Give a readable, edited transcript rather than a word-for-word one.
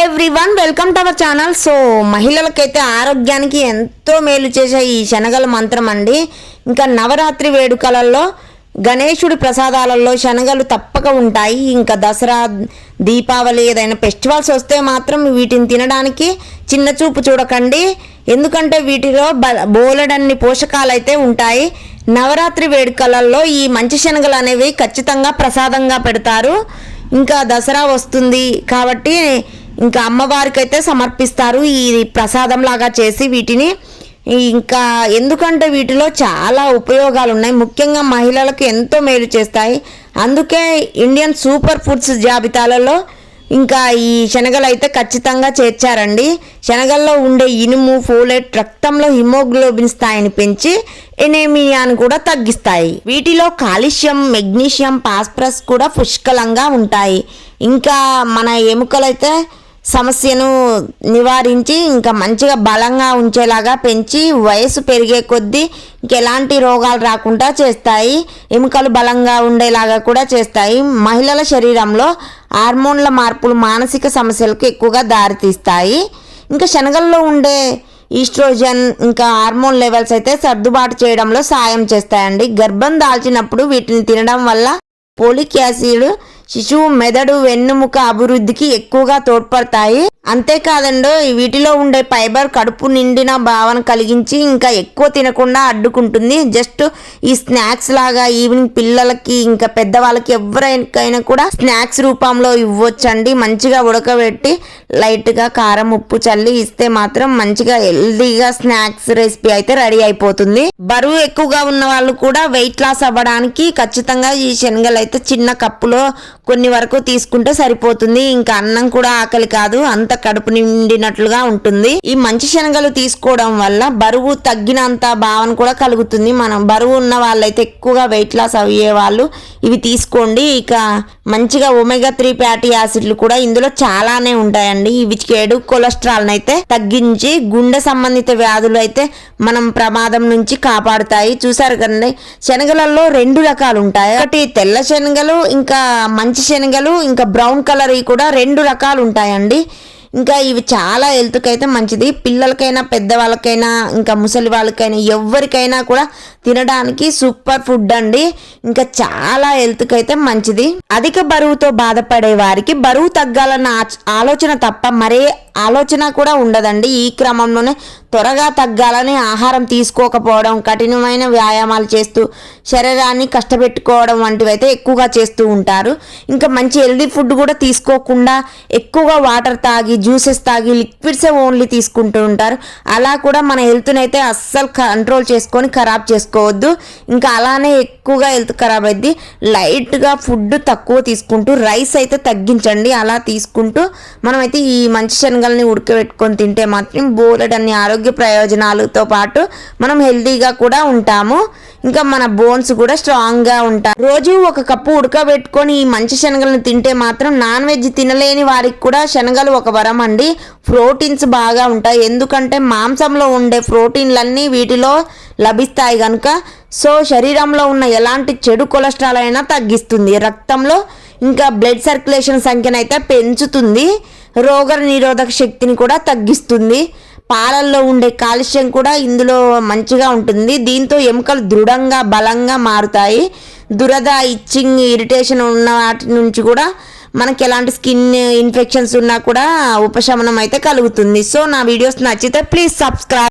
Everyone welcome to our channel. So మహిళలకైతే ఆరోగ్యానికి ఎంతో మేలు చేసే ఈ శనగల మంత్రం అండి. ఇంకా నవరాత్రి వేడుకలలో గణేశుడి ప్రసాదాలలో శనగలు తప్పక ఉంటాయి. ఇంకా దసరా, దీపావళి ఏదైనా ఫెస్టివల్స్ వస్తే మాత్రం వీటిని తినడానికి చిన్న చూపు చూడకండి. ఎందుకంటే వీటిలో బోలెడన్ని పోషకాలు అయితే ఉంటాయి. నవరాత్రి వేడుకలలో ఈ మంచి శనగలు అనేవి ఖచ్చితంగా ప్రసాదంగా పెడతారు. ఇంకా దసరా వస్తుంది కాబట్టి ఇంకా అమ్మవారికి అయితే సమర్పిస్తారు ఈ ప్రసాదం లాగా చేసి వీటిని. ఇంకా ఎందుకంటే వీటిలో చాలా ఉపయోగాలు ఉన్నాయి, ముఖ్యంగా మహిళలకు ఎంతో మేలు చేస్తాయి. అందుకే ఇండియన్ సూపర్ ఫుడ్స్ జాబితాలలో ఇంకా ఈ శనగలు అయితే ఖచ్చితంగా చేర్చారండి. శనగల్లో ఉండే ఇనుము, ఫోలేట్ రక్తంలో హిమోగ్లోబిన్ స్థాయిని పెంచి ఎనీమియాను కూడా తగ్గిస్తాయి. వీటిలో కాల్షియం, మెగ్నీషియం, ఫాస్ఫరస్ కూడా పుష్కలంగా ఉంటాయి. ఇంకా మన ఎముకలైతే సమస్యను నివారించి ఇంకా మంచిగా బలంగా ఉంచేలాగా పెంచి వయసు పెరిగే కొద్దీ ఇంకెలాంటి రోగాలు రాకుండా చేస్తాయి. ఎముకలు బలంగా ఉండేలాగా కూడా చేస్తాయి. మహిళల శరీరంలో హార్మోన్ల మార్పులు మానసిక సమస్యలకు ఎక్కువగా దారితీస్తాయి. ఇంకా శనగల్లో ఉండే ఈస్ట్రోజన్ ఇంకా హార్మోన్ లెవెల్స్ అయితే సర్దుబాటు చేయడంలో సాయం చేస్తాయండి. గర్భం దాల్చినప్పుడు వీటిని తినడం వల్ల పోలిక్ యాసిడ్ శిశువు మెదడు, వెన్నుముక అభివృద్ధికి ఎక్కువగా తోడ్పడతాయి. అంతేకాదండి వీటిలో ఉండే ఫైబర్ కడుపు నిండిన భావన కలిగించి ఇంకా ఎక్కువ తినకుండా అడ్డుకుంటుంది. జస్ట్ ఈ స్నాక్స్ లాగా ఈవినింగ్ పిల్లలకి ఇంకా పెద్దవాళ్ళకి ఎవరికైనా కూడా స్నాక్స్ రూపంలో ఇవ్వచ్చండి. మంచిగా ఉడకబెట్టి లైట్గా కారం, ఉప్పు చల్లి ఇస్తే మాత్రం మంచిగా హెల్దీగా స్నాక్స్ రెసిపీ అయితే రెడీ అయిపోతుంది. బరువు ఎక్కువగా ఉన్న వాళ్ళు కూడా వెయిట్ లాస్ అవ్వడానికి ఖచ్చితంగా ఈ శనగలు అయితే చిన్న కప్పులో కొన్ని వరకు తీసుకుంటే సరిపోతుంది. ఇంకా అన్నం కూడా ఆకలి కాదు, అంత కడుపు నిండినట్లుగా ఉంటుంది. ఈ మంచి శనగలు తీసుకోవడం వల్ల బరువు తగ్గినంత భావన కూడా కలుగుతుంది. మనం బరువు ఉన్న వాళ్ళైతే ఎక్కువగా వెయిట్ లాస్ అయ్యే వాళ్ళు ఇవి తీసుకోండి. ఇక మంచిగా ఒమేగా 3 ఫ్యాటీ యాసిడ్లు కూడా ఇందులో చాలానే ఉంటాయండి. ఇవి చెడు కొలెస్ట్రాల్ అయితే తగ్గించి గుండె సంబంధిత వ్యాధులు అయితే మనం ప్రమాదం నుంచి కాపాడుతాయి. చూసారు కదండి, శనగలలో 2 రకాలు ఉంటాయి. ఒకటి తెల్ల శనగలు, ఇంకా మంచి శనగలు, ఇంకా బ్రౌన్ కలర్ కూడా 2 రకాలు ఉంటాయండి. ఇంకా ఇవి చాలా హెల్త్కి అయితే మంచిది. పిల్లలకైనా, పెద్దవాళ్ళకైనా, ఇంకా ముసలి వాళ్ళకైనా ఎవరికైనా కూడా తినడానికి సూపర్ ఫుడ్ అండి. ఇంకా చాలా హెల్త్కి అయితే మంచిది. అధిక బరువుతో బాధపడే వారికి బరువు తగ్గాలన్న ఆలోచన తప్ప మరే ఆలోచన కూడా ఉండదండి. ఈ క్రమంలోనే త్వరగా తగ్గాలని ఆహారం తీసుకోకపోవడం, కఠినమైన వ్యాయామాలు చేస్తూ శరీరాన్ని కష్టపెట్టుకోవడం వంటివి అయితే ఎక్కువగా చేస్తూ ఉంటారు. ఇంకా మంచి హెల్దీ ఫుడ్ కూడా తీసుకోకుండా ఎక్కువగా వాటర్ తాగి, జ్యూసెస్ తాగి, లిక్విడ్సే ఓన్లీ తీసుకుంటూ ఉంటారు. అలా కూడా మన హెల్త్ని అయితే అస్సలు కంట్రోల్ చేసుకొని ఖరాబ్ చేసుకోవద్దు. ఇంకా అలానే ఎక్కువగా హెల్త్ ఖరాబ్ అయింది. లైట్గా ఫుడ్ తక్కువ తీసుకుంటూ రైస్ అయితే తగ్గించండి. అలా తీసుకుంటూ మనమైతే ఈ మంచి శనగల్ని ఉడకబెట్టుకొని తింటే మాత్రం బోలెడన్ని ఆరోగ్య ప్రయోజనాలతో పాటు మనం హెల్తీగా కూడా ఉంటాము. ఇంకా మన బోన్స్ కూడా స్ట్రాంగ్గా ఉంటాయి. రోజు 1 కప్పు ఉడకబెట్టుకొని ఈ మంచి శనగలను తింటే మాత్రం నాన్ వెజ్ తినలేని వారికి కూడా శనగలు ఒక వరం అండి. ప్రోటీన్స్ బాగా ఉంటాయి, ఎందుకంటే మాంసంలో ఉండే ప్రోటీన్లన్నీ వీటిలో లభిస్తాయి కనుక. సో శరీరంలో ఉన్న ఎలాంటి చెడు కొలెస్ట్రాల్ అయినా తగ్గిస్తుంది. రక్తంలో ఇంకా బ్లడ్ సర్క్యులేషన్ సంఖ్యను అయితే పెంచుతుంది. రోగ నిరోధక శక్తిని కూడా తగ్గిస్తుంది. పాలల్లో ఉండే కాల్షియం కూడా ఇందులో మంచిగా ఉంటుంది. దీంతో ఎముకలు దృఢంగా, బలంగా మారుతాయి. దురద, ఇచ్చింగ్, ఇరిటేషన్ ఉన్న వాటి నుంచి కూడా మనకి ఎలాంటి స్కిన్ ఇన్ఫెక్షన్స్ ఉన్నా కూడా ఉపశమనం అయితే కలుగుతుంది. సో నా వీడియోస్ నచ్చితే ప్లీజ్ సబ్స్క్రైబ్.